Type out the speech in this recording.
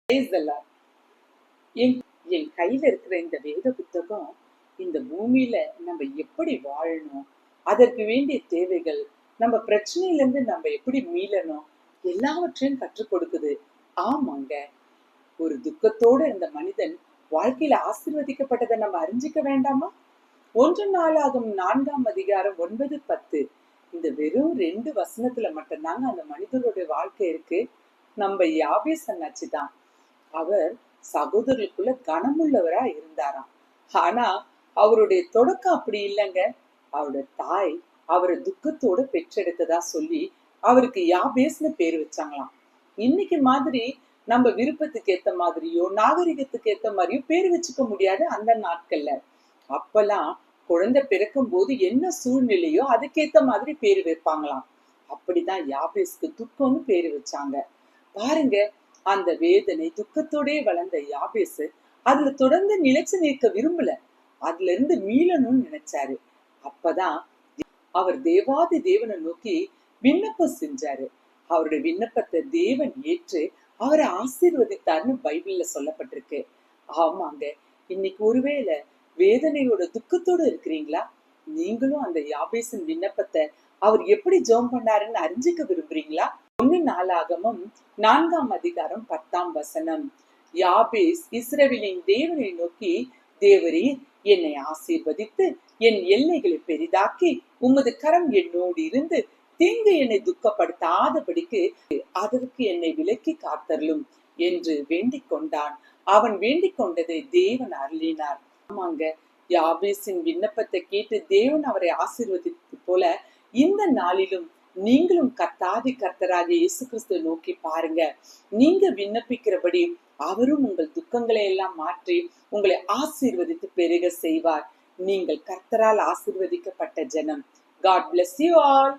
என் என் கையில இருக்கிற இந்த வேத புத்தகம் இந்த பூமியில நம்ம எப்படி வாழணும், அதற்கு வேண்டிய தேவைகள், நம்ம பிரச்சனையில இருந்து நம்ம எப்படி மீளணும், எல்லாவற்றையும் கற்றுக் கொடுக்குது. ஆமாங்க, ஒரு துக்கத்தோட இந்த மனிதன் வாழ்க்கையில ஆசீர்வதிக்கப்பட்டதை நம்ம அறிஞ்சிக்க வேண்டாமா? 1 நாளாகும் 4ஆம் அதிகாரம் 9, 10 இந்த வெறும் 2 வசனத்துல மட்டும்தாங்க அந்த மனிதனுடைய வாழ்க்கை இருக்கு. நம்ம யாபேஸ் அண்ணாச்சிதான். அவர் சகோதரர்களுக்குள்ள கனமுள்ளவரா இருந்தாராம். ஆனா அவருடைய தொடக்கம் அப்படி இல்லைங்க. அவருடைய தாய் அவரை துக்கத்தோட பெற்றெடுத்ததா சொல்லி அவருக்கு யாபேஸ்னு பேர் வச்சாங்களாம். இன்னைக்கு மாதிரி நம்ம விருப்பத்துக்கு ஏத்த மாதிரியோ நாகரிகத்துக்கு ஏத்த மாதிரியோ பேர் வச்சுக்க முடியாது அந்த நாட்கள்ல. அப்பெல்லாம் குழந்தை பிறக்கும் போது என்ன சூழ்நிலையோ அதுக்கேத்த மாதிரி பேரு வைப்பாங்களாம். அப்படிதான் யாபேஸ்க்கு துக்கம்னு பேரு வச்சாங்க. பாருங்க, அந்த வேதனை துக்கத்தோடே வளர்ந்த யாபேசு அதுல தொடர்ந்து நிலைச்சு நிற்க விரும்பல. அதுல இருந்து மீளணும்னு நினைச்சாரு. அப்பதான் அவர் தேவாதி தேவனை நோக்கி விண்ணப்பம் செஞ்சாரு. அவருடைய விண்ணப்பத்தை தேவன் ஏற்று அவரை ஆசீர்வதித்தார்னு பைபிள்ல சொல்லப்பட்டிருக்கு. ஆமாங்க, இன்னைக்கு ஒருவேளை வேதனையோட துக்கத்தோட இருக்கிறீங்களா? நீங்களும் அந்த யாபேசின் விண்ணப்பத்தை அவர் எப்படி ஜெபம் பண்ணாருன்னு அறிஞ்சிக்க விரும்புறீங்களா? 1 நாளாகமம் 4ஆம் அதிகாரம் 10ஆம் வசனம். யாபேஸ் இஸ்ரவேலின் தேவனை நோக்கி, தேவரே, என்னை ஆசீர்வதித்து என் எல்லைகளை பெரிதாக்கி உமது கரம் என்னோடு இருந்து தீங்கு என்னை துக்கப்படுத்தாதபடிக்கு அதற்கு என்னை விலக்கி காத்தருளும் என்று வேண்டிக் கொண்டான். அவன் வேண்டிக் கொண்டதை தேவன் அருளினார். ஆமாங்க, யாபேசின் விண்ணப்பத்தை கேட்டு தேவன் அவரை ஆசீர்வதித்தது போல இந்த நாளிலும் நீங்களும் கர்த்தாதி கர்த்தராகிய இயேசு கிறிஸ்துவை நோக்கி பாருங்க. நீங்க விண்ணப்பிக்கிறபடி அவரும் உங்கள் துக்கங்களை எல்லாம் மாற்றி உங்களை ஆசீர்வதித்து பெருக செய்வார். நீங்கள் கர்த்தரால் ஆசீர்வதிக்கப்பட்ட ஜனம். God bless you all.